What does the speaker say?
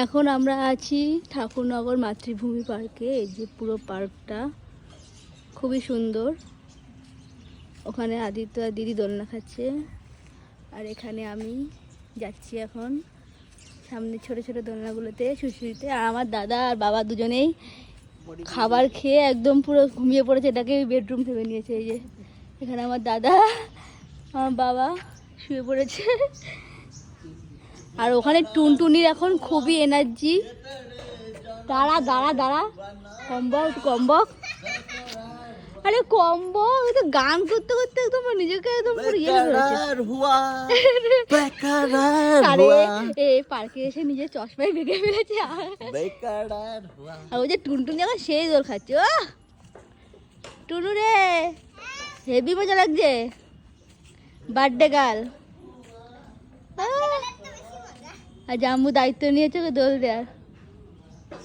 এখন আমরা আছি ঠাকুরনগর মাতৃভূমি পার্কে। এই যে পুরো পার্কটা খুবই সুন্দর। ওখানে আদিত্য আর দিদি দোলনা খাচ্ছে, আর এখানে আমি যাচ্ছি এখন সামনে ছোট ছোট দোলনাগুলোতে সুশ্রীতে। আর আমার দাদা আর বাবা দুজনেই খাবার খেয়ে একদম পুরো ঘুমিয়ে পড়েছে, এটাকে বেডরুম ভেবে নিয়েছে। এই যে এখানে আমার দাদা আমার বাবা শুয়ে পড়েছে, আর ওখানে টুনটুনির এখন খুবই এনার্জি। দাঁড়া দাঁড়া দাঁড়া, কম্বক কম্বক, আরে কম্বক তো গান করতে করতে একদম নিজেকে একদম পুরো ইয়ে করেছে। আরে এই পার্কে এসে নিজের চশমায় বেঁকে ফেলেছে। আর ওই যে টুনটুনি এখন সেই দোল খাচ্ছে। ও টুনু রে, হেভি মজা লাগছে, বার্থডে গার্ল। আর জাম্বু দায়িত্ব নিয়েছে দোল দেওয়ার।